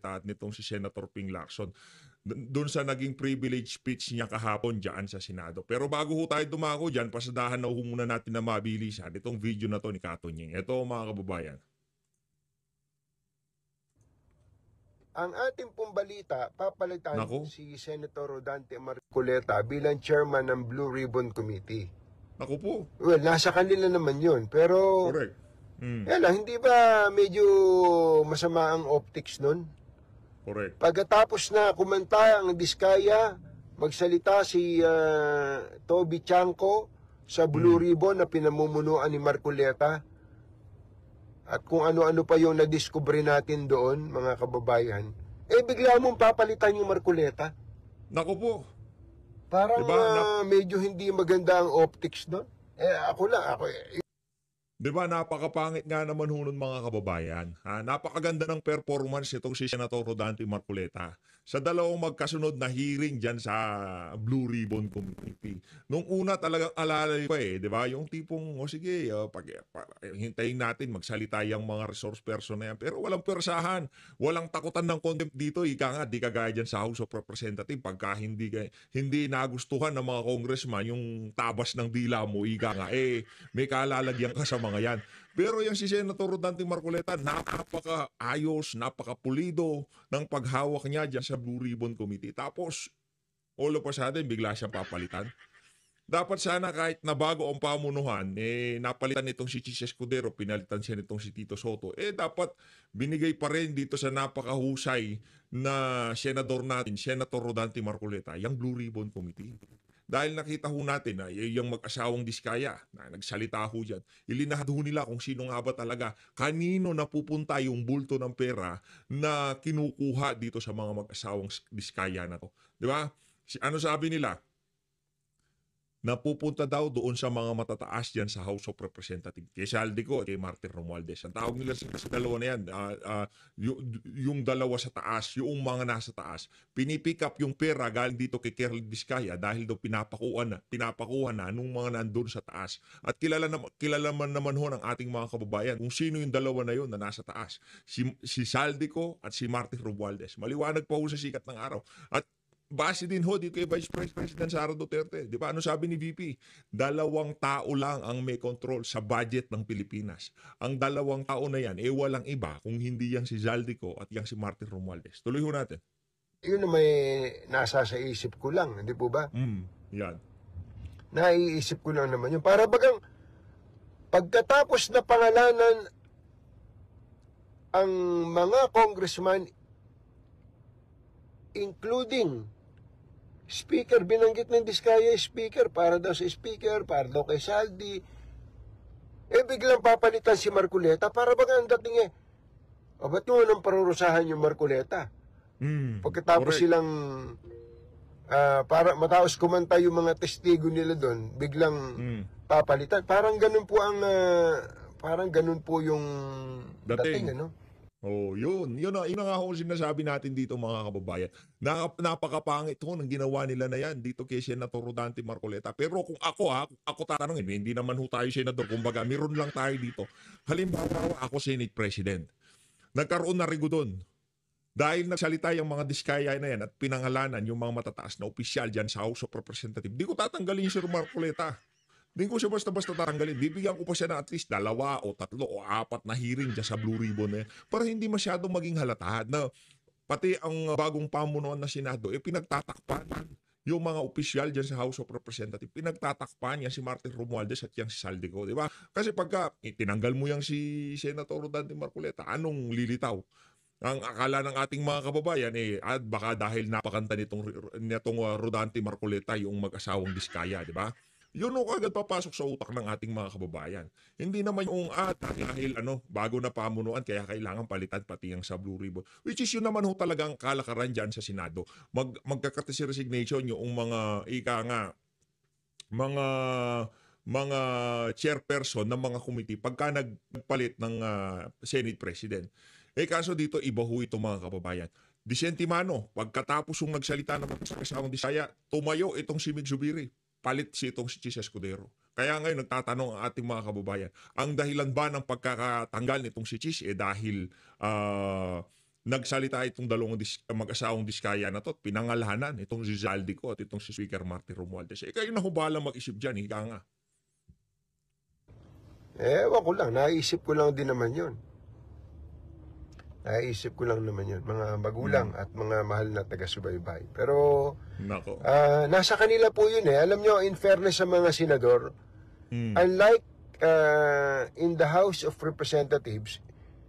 Marcoleta at nitong si Senator Ping Lacson doon sa naging privilege speech niya kahapon dyan sa Senado. Pero bago ho tayo dumako dyan, pasadahan na ho muna natin na mabilisan itong video na to ni Katunying. Ito mga kababayan. Ang ating pong balita, papalitan Nako. si Senator Rodante Marcoleta bilang chairman ng Blue Ribbon Committee. Ako po. Well, nasa kanila naman yun. Pero, Correct. hindi ba medyo masama ang optics nun? Correct. Pagkatapos na kumanta ang Diskaya, magsalita si Toby Chanco sa Blue Ribbon na pinamumunuan ni Marcoleta. At kung ano-ano pa yung nadiskubre natin doon, mga kababayan, bigla mong papalitan yung Marcoleta. Nako po. Parang Diba, medyo hindi maganda ang optics doon. Ako, Diba, napakapangit nga naman ho nun mga kababayan. Napakaganda ng performance itong si Senator Rodante Marcoleta sa dalawang magkasunod na hearing dyan sa Blue Ribbon Committee. Nung una talagang alalay pa diba? Yung tipong, sige, hintayin natin magsalita yung mga resource person na yan. Pero walang persahan, walang takutan ng contempt dito. Ika nga, di kagaya dyan sa House of Representatives. Pagka hindi nagustuhan ng mga congressman yung tabas ng dila mo, ika nga, may kalalagyan ka sa mga yan. Pero yung si Senator Rodante Marcoleta, napaka-ayos, napaka-pulido ng paghawak niya dyan sa Blue Ribbon Committee. Tapos, all of a sudden, bigla siya papalitan. Dapat sana kahit na bago ang pamunuhan, napalitan nitong si Chis Escudero, pinalitan siya nitong si Tito Soto, dapat binigay pa rin dito sa napakahusay na senador natin, Senator Rodante Marcoleta, yung Blue Ribbon Committee. Dahil nakita ho natin na yung mag-asawang Diskaya na nagsalita ho dyan, ilinahad ho nila kung sino nga ba talaga, kanino napupunta yung bulto ng pera na kinukuha dito sa mga mag-asawang Diskaya na to. Di ba? Ano sabi nila? Napupunta daw doon sa mga matataas dyan sa House of Representatives. Kay Saldico at kay Martin Romualdez. Ang tawag nila sa dalawa na yan, yung dalawa sa taas, yung mga nasa taas, pinipick up yung pera galing dito kay Kerl Diskaya dahil daw pinapakuha na nung mga nandun sa taas. At kilala naman ho ng ating mga kababayan kung sino yung dalawa na yun na nasa taas. Si Saldico at si Martin Romualdez. Maliwanag pa ho sa sikat ng araw. At base din ho dito kay Vice President Sara Duterte. Di ba? Ano sabi ni VP? 2 tao lang ang may control sa budget ng Pilipinas. Ang 2 tao na yan, walang iba kung hindi yan si Zaldico at yan si Martin Romualdez. Tuloy ho natin. Yun na may nasa sa isip ko lang, hindi po ba? Yan. Naiisip ko lang naman yun. Para bagang pagkatapos na pangalanan ang mga congressman, including speaker, binanggit ng Diskaya speaker, para daw sa speaker, para daw kay Saldi, biglang papalitan si Marcoleta, para bang ang dating ba't nyo nang parurusahan yung Marcoleta? Pagkatapos correct. silang para mataos kumanta yung mga testigo nila doon, biglang papalitan. Parang ganun po yung dating ano? Oh, yun na nga ho sinasabi natin dito mga kababayan. Napakapangit ho ng ginawa nila na yan dito kay Senator Rodante Marcoleta. Pero kung ako tatanungin, hindi naman ho tayo senador. Kumbaga, meron lang tayo dito. Halimbawa, ako Senate President. Nagkaroon na rigo doon. Dahil nagsalita yung mga Diskaya na yan at pinangalanan yung mga matataas na opisyal dyan sa House of Representatives, di ko tatanggalin si Marcoleta. Hindi ko siya basta-basta tatanggalin. Bibigyan ko pa siya na at least 2 o 3 o 4 na hearing dyan sa Blue Ribbon na yan para hindi masyadong maging halata na pati ang bagong pamunuan na Senado, pinagtatakpan yung mga opisyal dyan sa House of Representatives. Pinagtatakpan yan si Martin Romualdez at yung si Saldico, di ba? Kasi pagka tinanggal mo yung si Senator Rodante Marcoleta, anong lilitaw? Ang akala ng ating mga kababayan, at baka dahil napakanta nitong Rodante Marcoleta yung mag-asawang Diskaya, di ba? Yun o agad papasok sa utak ng ating mga kababayan. Hindi naman yung dahil bago na pamunuan kaya kailangan palitan pati yung sa Blue Ribbon. Which is yun naman ho talagang kalakaran dyan sa Senado. Magkakatisi resignation yung mga mga chairperson ng mga committee pagka nagpalit ng Senate President. Kaso dito iba ho ito mga kababayan. Disentimano, pagkatapos yung nagsalita naman sa kasawang Disaya, tumayo itong si Mig Zubiri. Palit itong si Chis Escudero. Kaya ngayon nagtatanong ang ating mga kababayan, ang dahilan ba ng pagkakatanggal nitong si Chis dahil nagsalita itong dalawang mag-asawang Diskaya na to at pinangalanan itong si Zaldico at itong si Speaker Martin Romualdez. Kayo na hubala mag-isip dyan, ika nga. Ewan ko lang, naisip ko lang din naman yun. Naisip ko lang naman yun, mga magulang at mga mahal na taga-subaybay. Pero Nako. nasa kanila po yun eh. Alam nyo, in fairness sa mga senador, unlike in the House of Representatives,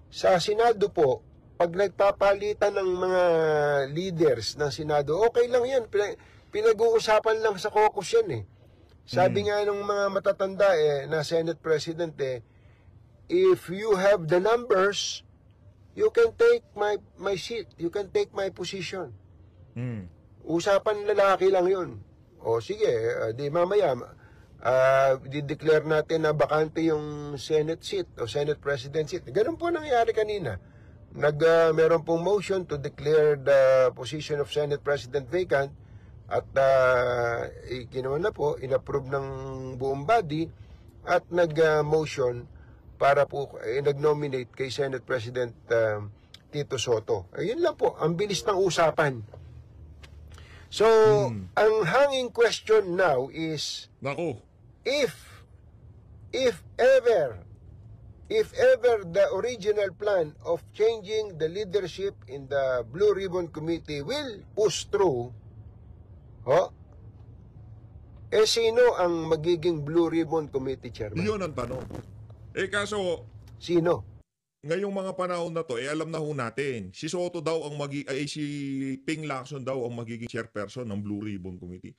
sa Senado po, pag nagpapalitan ng mga leaders ng Senado, okay lang yan. Pinag-uusapan lang sa caucus yan eh. Sabi nga ng mga matatanda na Senate President if you have the numbers, you can take my seat, you can take my position. Usapan lalaki lang yun. O sige, di mamaya, di-declare natin na bakante yung Senate seat o Senate President seat. Ganun po nangyari kanina. Meron pong motion to declare the position of Senate President vacant at ginawa na po, inapprove ng buong body at nag-motion para po nag-nominate kay Senate President Tito Soto. Ayun lang po, ang bilis ng usapan. So, ang hanging question now is, Nako. if ever the original plan of changing the leadership in the Blue Ribbon Committee will push through, sino ang magiging Blue Ribbon Committee chairman? Yun ang tanong. Kaso, Sino? ngayong mga panahon na to, alam na ho natin, si Soto daw si Ping Lacson daw ang magiging chairperson ng Blue Ribbon Committee.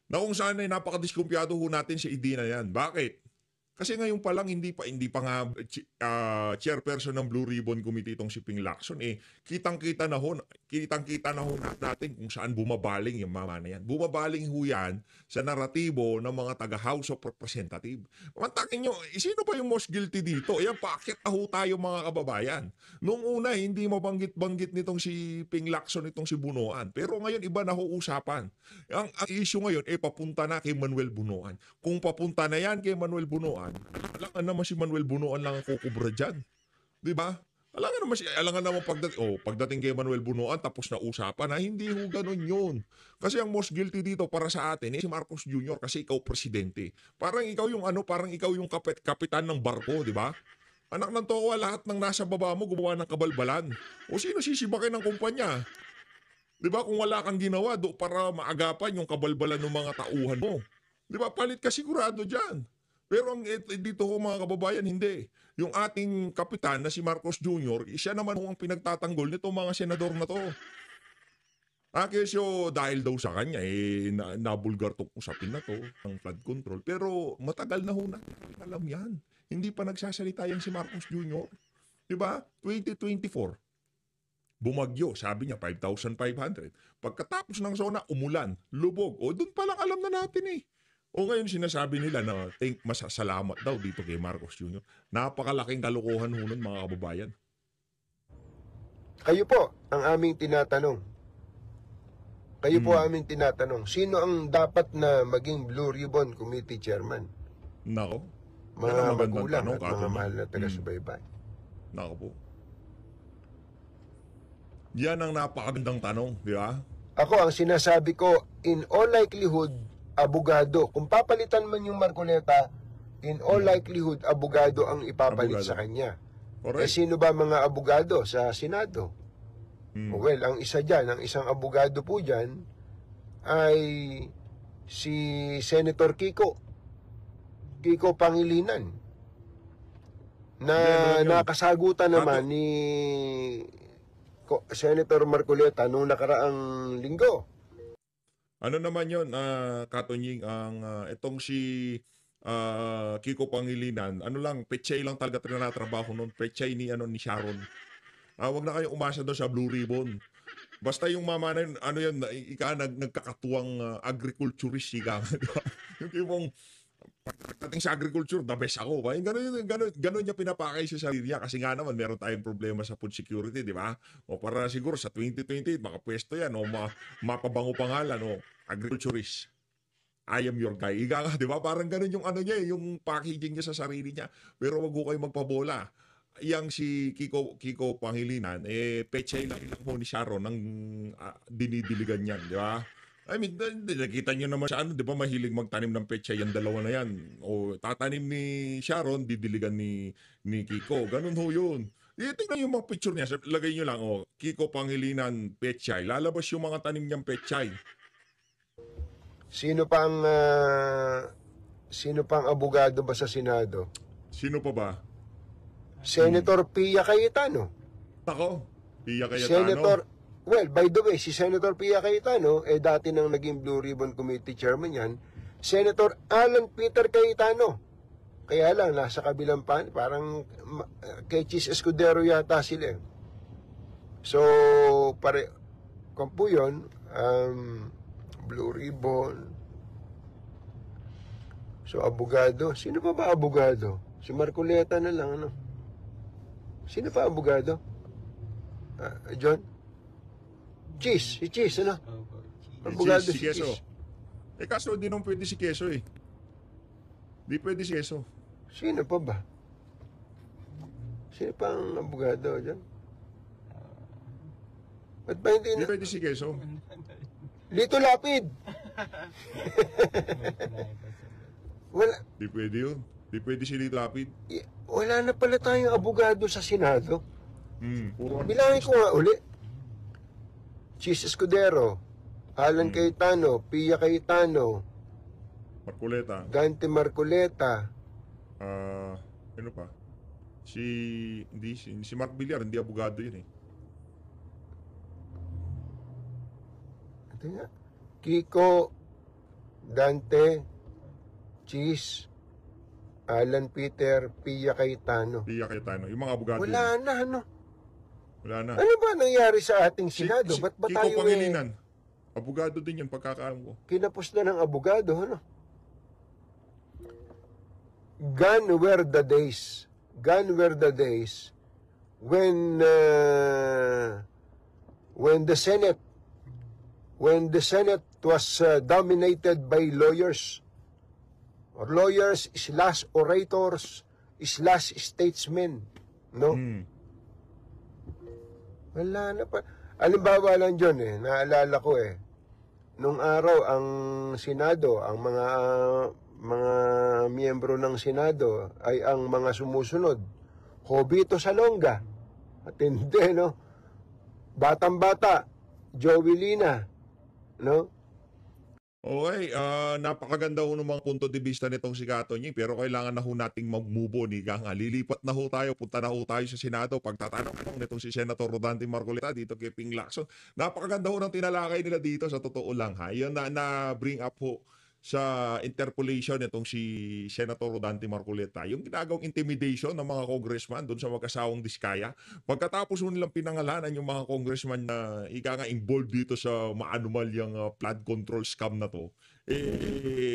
Na kung saan ay napakadiskumpiyado ho natin si Idina yan. Bakit? Kasi ngayon pa lang hindi pa nga chairperson ng Blue Ribbon Committee itong si Ping Lacson. Kitang-kita na ho natin kung saan bumabaling yung mama na yan. Bumabaling ho yan sa naratibo ng mga taga-House of Representatives. Mantakin nyo, sino ba yung most guilty dito? Pakit na ho tayo mga kababayan. Noong una, hindi mabanggit-banggit nitong si Ping Lacson, itong si Bunoan. Pero ngayon, iba na ho usapan. Ang issue ngayon, papunta na kay Manuel Bunoan. Kung papunta na yan kay Manuel Bunoan, alangan naman si Manuel Bunoan lang ang kukubra dyan. Diba? Alangan naman pagdating kay Manuel Bunoan tapos na usapan na hindi ho ganun yun. Kasi ang most guilty dito para sa atin si Marcos Jr. kasi ikaw presidente. Parang ikaw yung kapitan ng barko, di ba? Anak ng towa, lahat ng nasa baba mo gumawa ng kabalbalan. O sino sisibakin ng kumpanya? Di ba kung wala kang ginawa para maagapan yung kabalbalan ng mga tauhan mo? Di ba palit ka sigurado dyan? Pero dito ho mga kababayan, hindi. Yung ating kapitan na si Marcos Jr., siya naman ho ang pinagtatanggol nito mga senador na to. Kesyo dahil daw sa kanya, nabulgar tong usapin na to ng flood control. Pero matagal na ho natin alam yan. Hindi pa nagsasalita yan si Marcos Jr. Diba? 2024. Bumagyo, sabi niya 5,500. Pagkatapos ng zona, umulan, lubog. Doon pa lang alam na natin ngayon sinasabi nila na masasalamat daw dito kay Marcos Jr. Napakalaking kalokohan ho nun mga kababayan. Kayo po ang aming tinatanong. Sino ang dapat na maging Blue Ribbon Committee Chairman? Nako. Mga magulang at mga mahal na taga-subaybay. Nako po. Yan ang napakagandang tanong, di ba? Ako, ang sinasabi ko, in all likelihood, abogado. Kung papalitan man yung Marcoleta, in all likelihood, abogado ang ipapalit sa kanya. Correct. Sino ba mga abogado sa Senado? Well, ang isang abogado po dyan ay si Senator Kiko Pangilinan na nakasagutan naman ni Senator Marcoleta nung nakaraang linggo. Ano naman yun, Katonying, itong si Kiko Pangilinan, pechay lang talaga trinatrabaho nun, pechay ni Sharon. Wag na kayong umasa doon sa Blue Ribbon. Basta yung mama na yun, nagkakatuwang agriculturist, diba? Yung tipong, pagdating sa agriculture, the best ako. Ganun niya pinapakay sa sarili niya kasi nga naman meron tayong problema sa food security, di ba? O para siguro sa 2028, makapwesto yan, o mapabango pangalan, o agriculturist. I am your guy. Di ba? Parang ganun yung yung packaging niya sa sarili niya. Pero wag ko kayo magpabola. yang si Kiko Pangilinan, pechay lang ho ni Sharon ng dinidiligan niyan, di ba? I mean, nakita niyo naman sa ano, di ba mahilig magtanim ng pechay yung dalawa na yan. O tatanim ni Sharon, didiligan ni Kiko. Ganun ho yun. Tingnan yung mga picture niya. Lagay niyo lang, Kiko Pangilinan, pechay. Lalabas yung mga tanim niyang pechay. Sino pang abogado ba sa Senado? Sino pa ba? Senator Pia Cayetano. Ako, Pia Cayetano. Senator, well, by the way, si Senator Pia Cayetano, dati nang naging Blue Ribbon Committee Chairman yan. Senator Alan Peter Cayetano. Kaya lang, nasa kabilang parang kay Chis Escudero yata sila. So, kung po yun, Blue Ribbon. So, abogado. Sino pa ba abogado? Si Marcoleta na lang, ano? Sino pa abogado? John? Si Cheese, ano? Abogado Si Quezon. Cheese. Kaso di naman pwede si Quezon eh. Di pwede si Quezon. Sino pa ba? Sino pa ang abogado dyan? Ba't ba hindi Di na? pwede si Quezon. Lito Lapid! Wala, Di pwede yun. Di pwede si Lito Lapid. wala na pala tayong abogado sa Senado. Puro Bilangin ko nga uli. Chis Escudero, Alan Cayetano, Pia Cayetano, Marcoleta. Dante Marcoleta, Ano pa? Si Mark Villar, hindi abogado yun eh. ito nga, Kiko, Dante, Chis, Alan Peter, Pia Cayetano. Pia Cayetano. Yung mga abogado Wala yun. na, ano? Wala na. Ano ba nangyari sa ating Senado? Ba't ba Kiko tayo Pangilinan. Abogado din yun pagkakaalam ko. kinapos na ng abogado, ano? Gone were the days when the Senate was dominated by lawyers slash orators slash statesmen, no? Wala na pa. Alimbawa lang dyan naalala ko nung araw ang Senado, ang mga miyembro ng Senado ay ang mga sumusunod. Jovito Salonga. At hindi, no? Batang-bata, Joey Lina, no? Okay, napakaganda ho ng mga punto de vista nitong si Katonying, pero kailangan na ho nating mag-move on. Ika nga, lilipat na ho tayo, punta na ho tayo sa Senado. Pagtatanong nitong si Senator Rodante Marcoleta dito kay Ping Lacson. Napakaganda ho ng tinalakay nila dito, sa totoo lang ha. Yun na bring up ho sa interpolation nitong si Senator Rodante Marcoleta, yung ginagawang intimidation ng mga congressman doon sa mag-asawang Diskaya. Pagkatapos nilang pinangalanan yung mga congressman na ika nga involved dito sa maanumalyang flood control scam na to,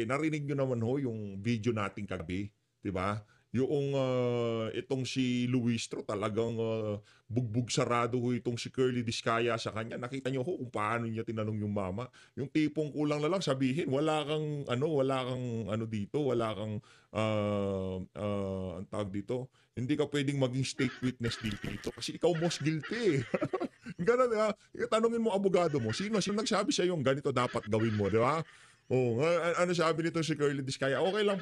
narinig nyo naman ho yung video nating kagabi, di ba? Yung itong si Luistro talagang bugbog sarado ho itong si Curly Diskaya sa kanya. Nakita niyo ho kung paano niya tinanong yung mama. Yung tipong kulang na lang sabihin, wala kang dito, wala kang ang tawag dito. Hindi ka pwedeng maging state witness dito kasi ikaw most guilty. Ganun ha. Tanungin mo abogado mo, sino nagsabi sa iyo ganito dapat gawin mo, di ba? Oh, ano sabi nito si Curly Diskaya? Okay lang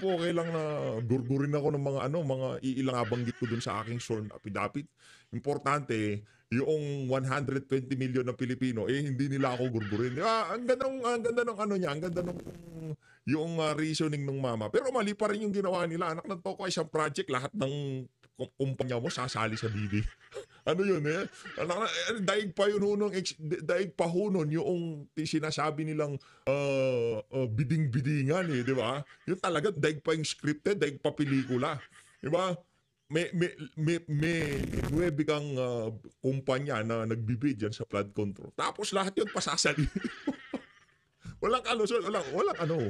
na gurgurin ako ng mga iilang abanggit ko dun sa aking sworn affidavit. Importante, yung 120 million na Pilipino, hindi nila ako gurgurin. Ang ganda ng ano niya, ang ganda ng yung reasoning ng mama. Pero mali pa rin yung ginawa nila. Anak ng toko, isang project, lahat ng kumpanya mo sasali sa BD. Ano yun daig pa yun hunong, daig pa hunon yung sinasabi nilang biding-bidingan di ba? Yung talaga daig pa yung scripted, daig pa pelikula. Di ba? May 9 kang kumpanya na nagbibid dyan sa flood control. Tapos lahat yun pasasali. Walang alusyon, walang ano.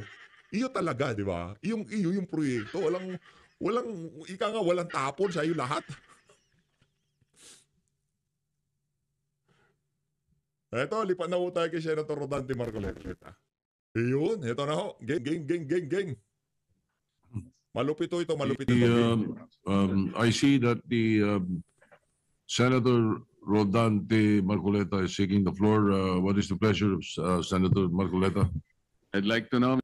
Iyo talaga, di ba? Yung proyekto, walang tapon sa iyo lahat. Eto, lipat na ho tayo kay Senator Rodante Marcoleta. Ayun, eto na ho. Gang. Malupit ito, malupit ito. I see that the Senator Rodante Marcoleta is seeking the floor. What is the pleasure of Senator Marcoleta? I'd like to know,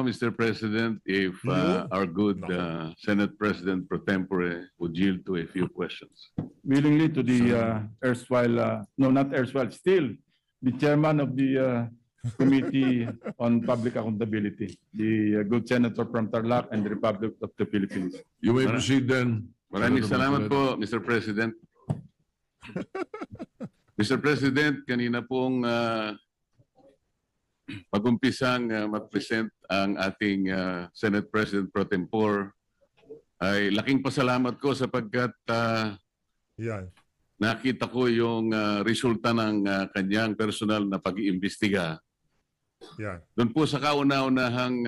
Mr. President, if Yun. our good Nako. Senate President pro tempore would yield to a few questions. Willingly to the erstwhile, no, not erstwhile, still the chairman of the Committee on Public Accountability, the good senator from Tarlac and the Republic of the Philippines. You may proceed then. Maraming Senator salamat Marcoleta. po, Mr. President. Mr. President, kanina pong pag-umpisang mag-present ang ating Senate President pro tempore, ay laking pasalamat ko sapagkat Yan. nakita ko yung resulta ng kanyang personal na pag-iimbestiga. Yan. Doon po sa kauna-unahang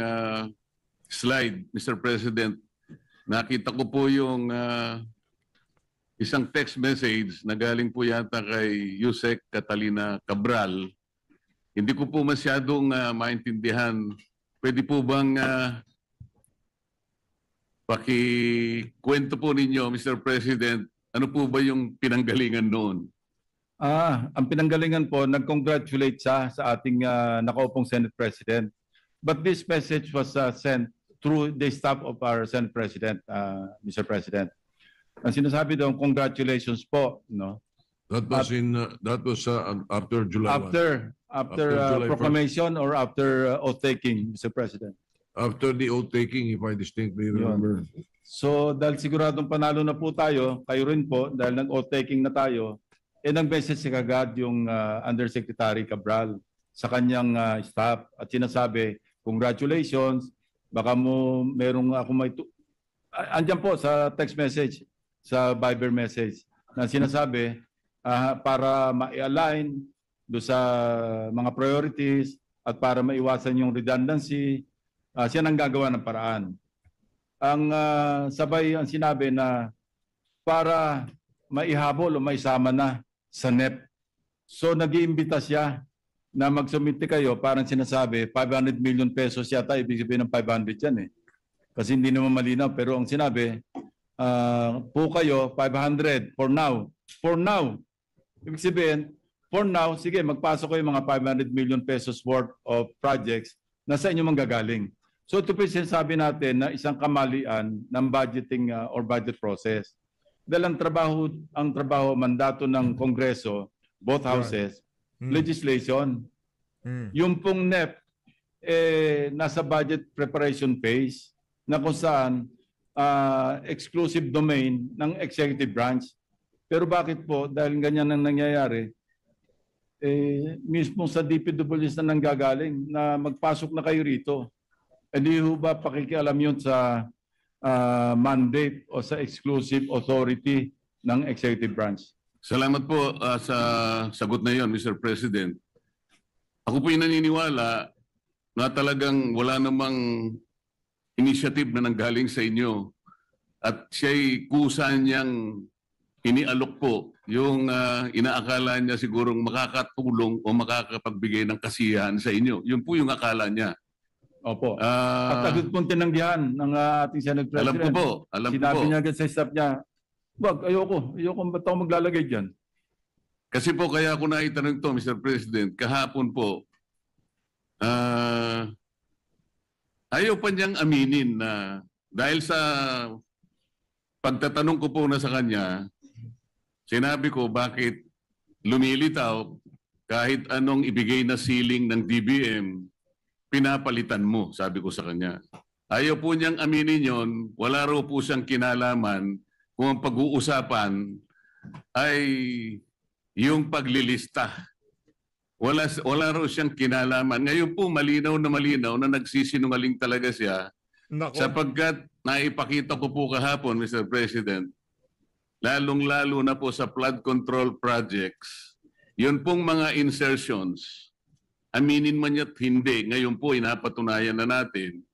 slide, Mr. President, nakita ko po yung isang text message na galing po yata kay Yusek Catalina Cabral. Hindi ko po masyadong maintindihan. Pwede po bang pakikwento po ninyo, Mr. President, ano po ba yung pinanggalingan noon? Ang pinanggalingan po, nag-congratulate siya sa ating nakaupong Senate President. But this message was sent through the staff of our Senate President, Mr. President. Ang sinasabi doon, congratulations po, no? That was after July 1. After July 1st. proclamation or after oath-taking, Mr. President. After the oath taking, if I distinctly remember. So dahil siguradong panalo na po tayo, kayo rin po, dahil nag-oath-taking na tayo, nag-message si kagad yung Undersecretary Cabral sa kanyang staff at sinasabi, congratulations, baka mo merong ako may... Andyan po sa text message, sa Viber message, na sinasabi para ma-align do sa mga priorities at para maiwasan yung redundancy, siya nang gagawa ng paraan. Ang sabay ang sinabi na para maihabol o maisama na sa NEP. So nag-iimbita siya na magsumite kayo, parang sinasabi 500 million pesos yata, ibig sabihin ng 500 yan eh. Kasi hindi naman malinaw, pero ang sinabi, po kayo 500 for now. For now. Ibig sabihin, for now, sige, magpasok kayo mga 500 million pesos worth of projects na sa inyo manggagaling. So ito po yung sinasabi natin na isang kamalian ng budgeting or budget process. Dahil ang trabaho, mandato ng Kongreso, both houses, legislation. Yung pong NEP, nasa budget preparation phase na kung saan exclusive domain ng executive branch. Pero bakit po, dahil ganyan ang nangyayari, mismo sa DPWs na nanggagaling na magpasok na kayo rito. Hindi ho ba pakikialam yun sa mandate o sa exclusive authority ng executive branch? Salamat po sa sagot na yon, Mr. President. Ako po yung naniniwala na talagang wala namang initiative na nanggaling sa inyo at siya'y kusa niyang inialok po yung inaakala niya sigurong makakatulong o makakapagbigay ng kasiyahan sa inyo. Yun po yung akala niya. Opo. At agad pong tinanggihan ng ating Senate President. Alam ko po. Alam ko Sinabi po. niya agad sa staff niya, wag, ayoko ba't ako maglalagay dyan? Kasi po kaya ako naitanong to, Mr. President, kahapon po, ayaw pa niyang aminin na dahil sa pagtatanong ko po na sa kanya, sinabi ko bakit lumilitaw kahit anong ibigay na ceiling ng DBM, pinapalitan mo, sabi ko sa kanya. Ayaw po niyang aminin yon, wala raw po siyang kinalaman kung ang pag-uusapan ay yung paglilista. Wala raw siyang kinalaman. Ngayon po malinaw na nagsisinungaling talaga siya. Nako. Sapagkat naipakita ko po kahapon, Mr. President, lalong-lalo na po sa flood control projects, yun pong mga insertions, aminin man ya't hindi, ngayon po inapatunayan na natin,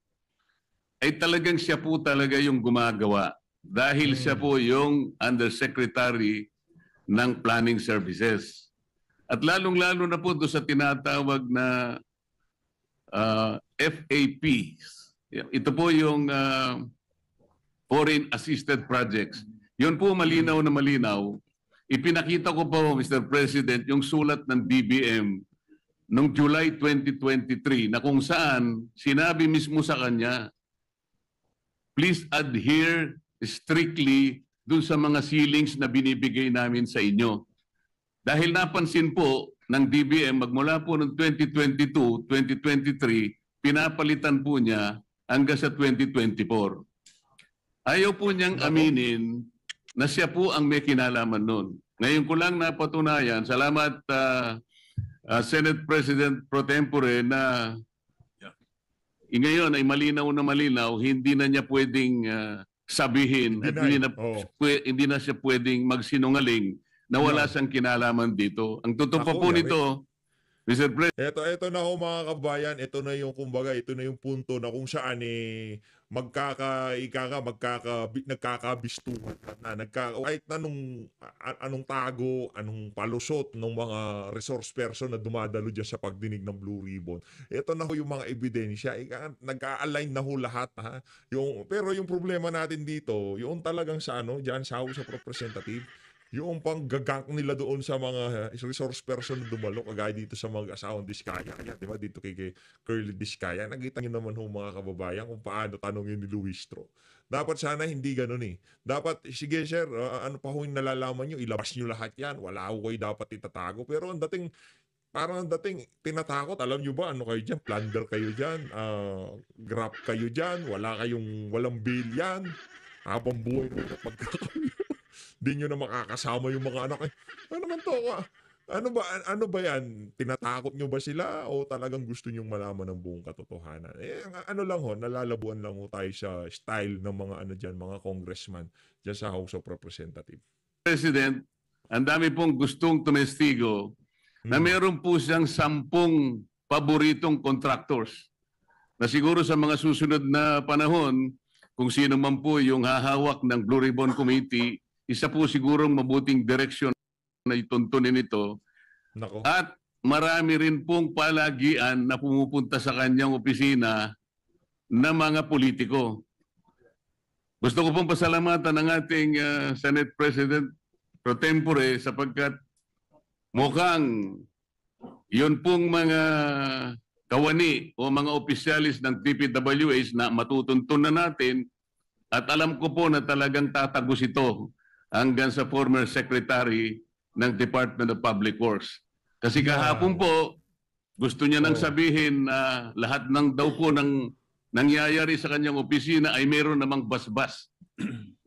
ay talagang siya po talaga yung gumagawa. Dahil siya po yung Undersecretary ng Planning Services. At lalong-lalo na po doon sa tinatawag na FAPs. Ito po yung Foreign Assisted Projects. Yun po malinaw na malinaw. Ipinakita ko po, Mr. President, yung sulat ng DBM noong July 2023 na kung saan sinabi mismo sa kanya, please adhere strictly dun sa mga ceilings na binibigay namin sa inyo. Dahil napansin po ng DBM, magmula po noong 2022, 2023, pinapalitan po niya hanggang sa 2024. Ayaw po niyang aminin na siya po ang may kinalaman nun. Ngayon ko lang napatunayan, salamat Senate President Pro Tempore na ngayon ay malinaw na malinaw, hindi na niya pwedeng sabihin at hindi na siya pwedeng magsinungaling na wala siyang kinalaman dito. Ang totoo pa po nito, Mr. President. Ito na ho mga kabayan, ito na yung kumbaga, ito na yung punto na kung saan nagkakabistuhan na kahit anong tago, anong palusot ng mga resource person na dumadalo dyan sa pagdinig ng Blue Ribbon. Ito na ho yung mga ebidensya. Nagka-align na ho lahat. Ha? Pero yung problema natin dito, yung talagang sa dyan sa House of Representatives, yung panggagank nila doon sa mga resource person na dumalo, kagaya dito sa mga asawang Diskaya, di ba? Dito kay Curly Diskaya. Nakita nyo naman ho mga kababayan kung paano tanongin ni Luistro. Dapat sana hindi ganun eh. Dapat, sige sir, ano pa ho yung nalalaman nyo, ilabas nyo lahat yan. Wala ho kayo dapat itatago. Pero ang dating, parang ang dating tinatakot, alam nyo ba, ano kayo dyan? Plunder kayo dyan, grab kayo dyan, walang bail yan. Habang buhay mo na pagkakaroon. Di nyo na makakasama yung mga anak. Ano naman to? Ano ba yan? Tinatakot nyo ba sila o talagang gusto nyo malaman ng buong katotohanan? Nalalabuan lang ho tayo sa style ng mga mga congressman dyan sa House of Representatives. President, ang dami pong gustong tumestigo na meron po siyang 10 paboritong contractors na siguro sa mga susunod na panahon, kung sino man po yung hahawak ng Blue Ribbon Committee, isa po sigurong mabuting direksyon na ituntunin ito. Nako. At marami rin pong palagian na pumupunta sa kanyang opisina na mga politiko. Gusto ko pong pasalamatan ng ating Senate President Pro Tempore sapagkat mukhang yun pong mga kawani o mga opisyalis ng DPWH na matutuntun na natin at alam ko po na talagang tatagos ito hanggang sa former Secretary ng Department of Public Works. Kasi kahapon po, gusto niya nang sabihin na lahat ng daw po ng nangyayari sa kanyang opisina ay meron namang basbas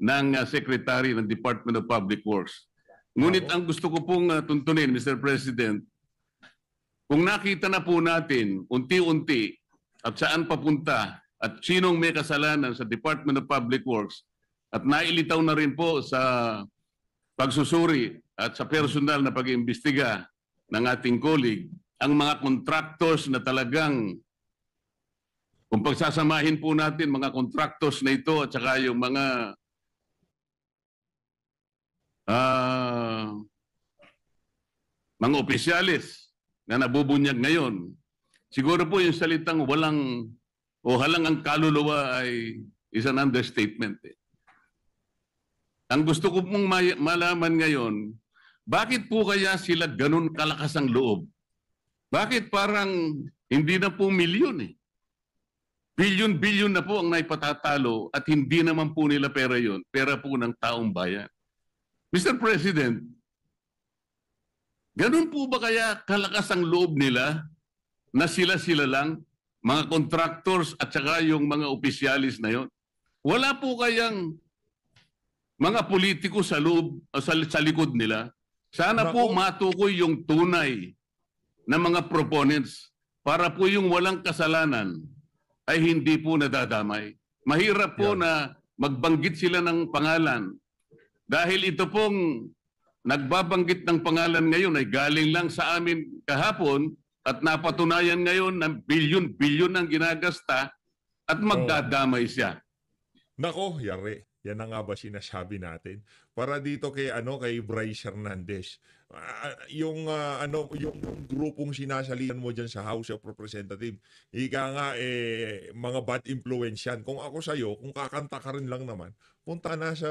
ng Secretary ng Department of Public Works. Ngunit ang gusto ko pong tuntunin, Mr. President, kung nakita na po natin unti-unti at saan papunta at sinong may kasalanan sa Department of Public Works, at nailitaw na rin po sa pagsusuri at sa personal na pag-iimbestiga ng ating colleague, ang mga contractors na talagang, kung pagsasamahin po natin mga contractors na ito at saka yung mga opisyalis na nabubunyag ngayon, siguro po yung salitang walang o halang ang kaluluwa ay is an understatement. Ang gusto ko pong malaman ngayon, bakit po kaya sila ganun kalakas ang loob? Bakit parang hindi na po milyon eh? Bilyon-bilyon na po ang naipatatalo at hindi naman po nila pera yon, pera po ng taong bayan. Mr. President, ganun po ba kaya kalakas ang loob nila na sila-sila lang, mga contractors at saka yung mga opisyalis na yon? Wala po kayang mga politiko sa loob, sa likod nila? Sana po matukoy yung tunay na mga proponents para po yung walang kasalanan ay hindi po nadadamay. Mahirap po na magbanggit sila ng pangalan. Dahil ito pong nagbabanggit ng pangalan ngayon ay galing lang sa amin kahapon at napatunayan ngayon na bilyon-bilyon ang ginagasta at magdadamay siya. Nako, yari. Yan na nga ba sinasabi natin? Para dito kay Bryce Hernandez. yung grupong sinasalihan mo diyan sa House of Representatives, ika nga mga bad influence yan. Kung ako sa'yo, kung kakanta ka rin lang naman, punta na sa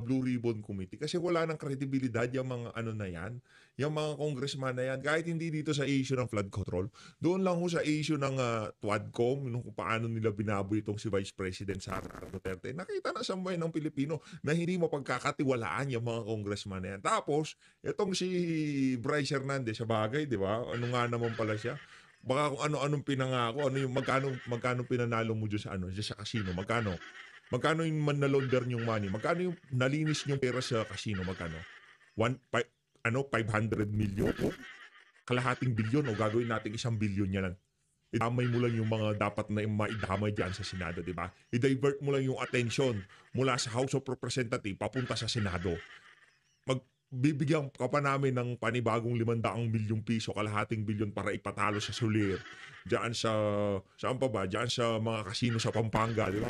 Blue Ribbon Committee kasi wala nang kredibilidad yung mga ano na yan, yung mga congressman na yan, kahit hindi dito sa issue ng flood control, doon lang ho sa issue ng TWADCOM, kung paano nila binaboy itong si Vice President Sara Duterte. Nakita na sa bayan ng Pilipino na hindi mapagkakatiwalaan yung mga congressman na yan. Tapos, itong si Bryce Hernandez, sa bagay, di ba? Ano nga naman pala siya? Baka kung ano-anong pinangako, ano yung magkano pinanalo mo dyan sa casino, magkano yung manalonder yung money, magkano yung nalinis yung pera sa casino, magkano? 500 million? Kalahating bilyon o gagawin natin 1 bilyon yan lang. Idamay mo lang yung mga dapat na maidamay dyan sa Senado, di ba? I-divert mo lang yung attention mula sa House of Representatives papunta sa Senado. Bibigyan ka pa namin ng panibagong 500 milyong piso, kalahating bilyon para ipatalo sa Soler. Diyan saan pa ba? Diyan sa mga kasino sa Pampanga, di ba?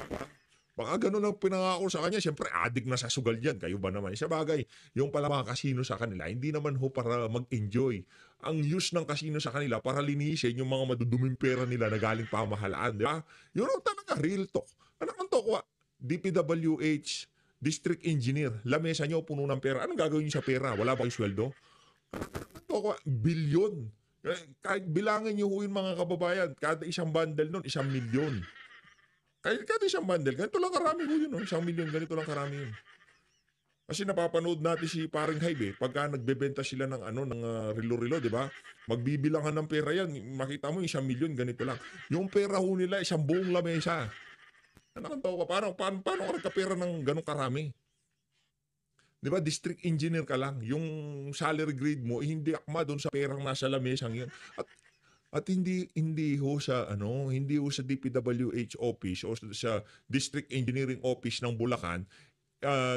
Baka ganun ang pinangako sa kanya. Siyempre, adik na sa sugal yan. Kayo ba naman? Sa bagay, yung pala mga kasino sa kanila, hindi naman ho para mag-enjoy. Ang use ng kasino sa kanila para linisin yung mga maduduming pera nila na galing pamahalaan. Di ba? Yun ang talaga, real talk. Ano ang talk? DPWH, District Engineer, lamesa nyo, puno ng pera. Anong gagawin nyo sa pera? Wala ba kayong sweldo? Bilyon. Kahit bilangin nyo yung mga kababayan, kada isang bundle nun, 1 milyon. Kahit kada isang bundle, ganito lang karami ho yun. 1 milyon, ganito lang karami yun. Kasi napapanood natin si Paring Hybe, pagka nagbebenta sila ng rilo-rilo, di ba? Magbibilangan ng pera yan. Makita mo 1 milyon, ganito lang. Yung pera ho nila, 1 buong lamesa. Nakantaw ka, paano ka nagkapera ng ganong karami? Di ba, district engineer ka lang. Yung salary grade mo, hindi akma doon sa perang nasa lamesang yun. At hindi ho sa DPWH office o sa District Engineering Office ng Bulacan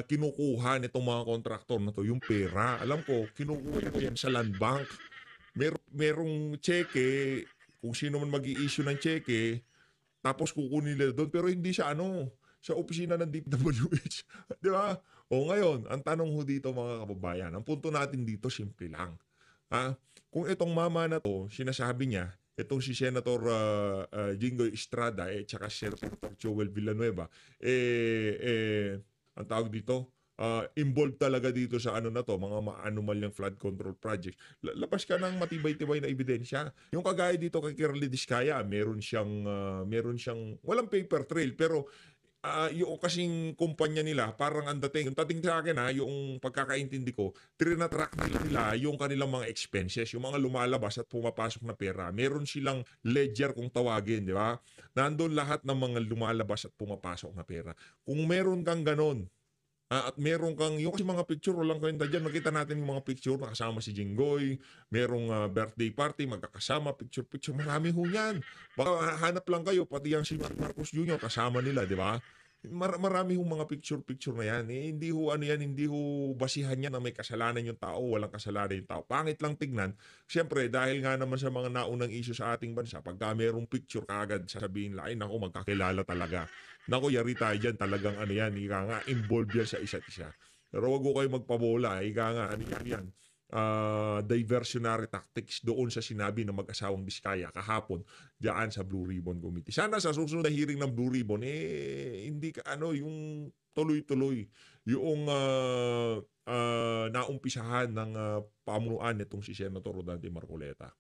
kinukuha nitong mga kontraktor na to yung pera. Alam ko, kinukuha ko yan sa land bank. Merong cheque, kung sino man mag-i-issue ng cheque, tapos kukunin nila doon, pero hindi sa sa opisina ng DPWH. Di ba? O ngayon, ang tanong ho dito mga kababayan, ang punto natin dito simple lang. Kung itong mama na to, sinasabi niya, itong si Senator Jingoy Estrada tsaka si Senator Joel Villanueva, ang tawag dito, involved talaga dito sa na to, mga maanumalyang flood control project. Labas ka ng matibay-tibay na ebidensya. Yung kagaya dito kay Kirli Diskaya, meron siyang walang paper trail, pero yung kasing kumpanya nila, parang ang dating, yung dating sa akin yung pagkakaintindi ko, trinatrack nila yung kanilang mga expenses, yung mga lumalabas at pumapasok na pera. Meron silang ledger kung tawagin, di ba? Nandun lahat ng mga lumalabas at pumapasok na pera. Kung meron kang ganon, at meron kang, yung kasi mga picture, walang kwenta dyan, makita natin yung mga picture, nakasama si Jinggoy, merong birthday party, magkakasama, picture, marami ho yan. Baka hanap lang kayo, pati yung si Marcos Jr., kasama nila, di ba? Marami hong mga picture na yan. Hindi ho hindi ho basihan yan na may kasalanan yung tao, walang kasalanan yung tao. Pangit lang tignan. Siyempre, dahil nga naman sa mga naunang issue sa ating bansa, pagka merong picture kaagad, sasabihin lang, ay naku, magkakilala talaga. Naku, yari tayo dyan, talagang ika nga, involved yan sa isa't isa. Pero wag ko kayo magpabola, ika nga, yan. Diversionary tactics doon sa sinabi ng mag-asawang Diskaya kahapon diyan sa Blue Ribbon Committee. Sana sa susunod na hearing ng Blue Ribbon hindi ka yung tuloy-tuloy yung naumpisahan ng pamunuan nitong si Senator Rodante Marcoleta.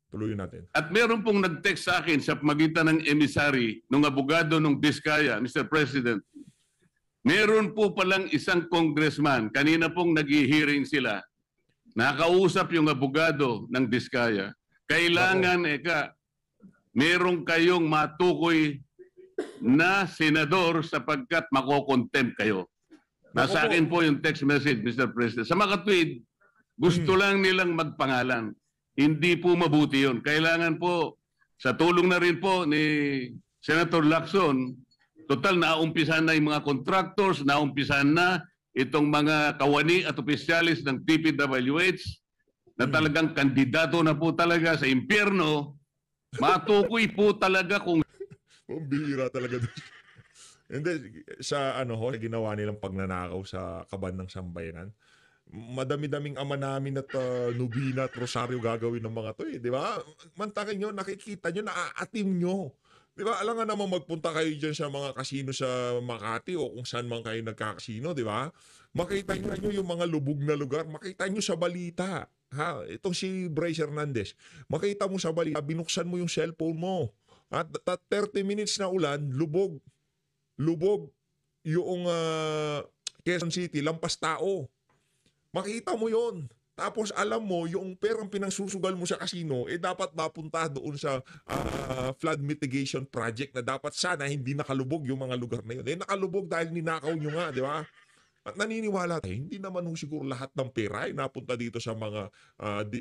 Tuloy natin. At meron pong nag-text sa akin sa pamagitan ng emissary ng abogado ng Diskaya, Mr. President. Meron po palang isang congressman, kanina pong nag-hearing sila, nakausap yung abogado ng Diskaya. Kailangan, meron kayong matukoy na senador sapagkat makokontempt kayo. Nasa akin po yung text message, Mr. President. Sa makatwid, gusto lang nilang magpangalan. Hindi po mabuti yun. Kailangan po, sa tulong na rin po ni Senator Lacson, total, naumpisahan na yung mga contractors, naumpisahan na itong mga kawani at opisyalis ng DPWH na talagang kandidato na po talaga sa impyerno. Matukoy po talaga kung... Bihira talaga doon. Hindi, sa ginawa nilang pagnanakaw sa kaban ng sambayanan. madami-daming ama namin at nubina at rosaryo gagawin ng mga to eh, di ba? Mantakin nyo, nakikita nyo, naaatim nyo. Di ba? Alam nga naman magpunta kayo dyan sa mga kasino sa Makati o kung saan man kayo nagkakasino, di ba? Makita nyo yung mga lubog na lugar, makita nyo sa balita. Ha? Itong si Bryce Hernandez, makita mo sa balita, binuksan mo yung cellphone mo. At 30 minutes na ulan, lubog. Lubog yung Quezon City, lampas tao. Makita mo yon. Tapos alam mo, yung perang pinangsusugal mo sa casino, dapat mapunta doon sa flood mitigation project na dapat sana hindi nakalubog yung mga lugar na yun. Nakalubog dahil ninakaw nyo nga, di ba? At naniniwala tayo, hindi naman siguro lahat ng pera ay napunta dito sa mga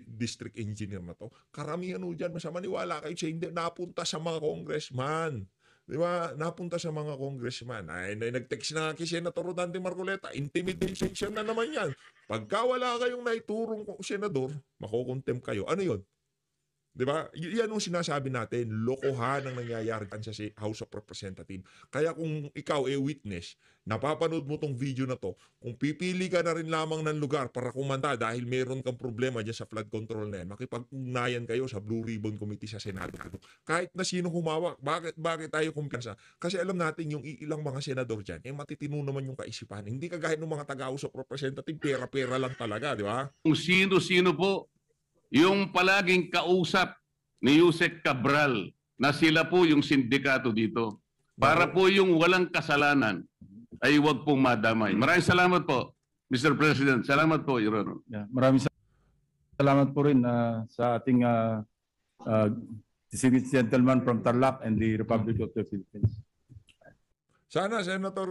district engineer na to. Karamihan dyan, mas maniwala kayo sa hindi napunta sa mga congressman. Di ba? Napunta sa mga congressman. Ay, nag-text na kay Senator Rodante Marcoleta. Intimidation na naman yan. Pagka wala kayong naiturong senador, makukontempt kayo. Ano yun? Di ba? Yan ang sinasabi natin. Lokohan ang nangyayari sa House of Representatives. Kaya kung ikaw witness, napapanood mo tong video na to, kung pipili ka na rin lamang ng lugar para kumanta dahil meron kang problema dyan sa flood control na yan, makipag-ugnayan kayo sa Blue Ribbon Committee sa Senado. Kahit na sino humawak, bakit tayo kumpiyansa? Kasi alam natin yung ilang mga senador dyan, matitino naman yung kaisipan. Hindi kagaya ng mga taga-House of Representatives, pera-pera lang talaga, di ba? Kung sino-sino po yung palaging kausap ni Yusek Cabral na sila po yung sindikato dito. Para po yung walang kasalanan ay huwag pong madamay. Maraming salamat po, Mr. President. Salamat po, Your Honor. Yeah, maraming salamat po rin sa ating distinguished gentleman from Tarlac and the Republic of the Philippines. Sana Senator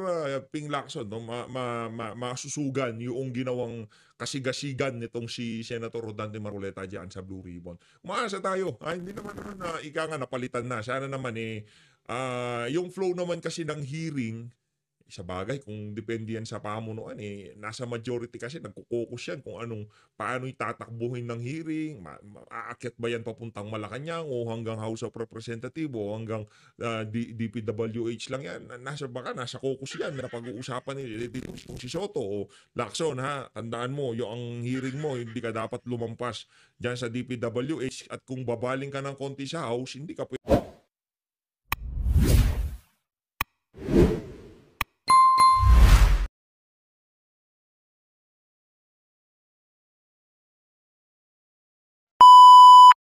Ping Lacson masusugan yung ginawang kasigasigan nitong si Senator Rodante Marcoleta diyan sa Blue Ribbon. Umaasa tayo. Hindi naman ika nga napalitan na. Sana naman yung flow naman kasi ng hearing sa bagay kung depende yan sa pamunuan nasa majority kasi nagkukokus yan kung paano itatakbuhin ng hearing, aakyat ba yan papuntang Malacanang o hanggang House of Representatives o hanggang DPWH lang yan, nasa caucus yan na pag-uusapan dito si Soto o Lacson. Tandaan mo yung hearing mo hindi ka dapat lumampas dyan sa DPWH at kung babaling ka ng konti sa House hindi ka pwede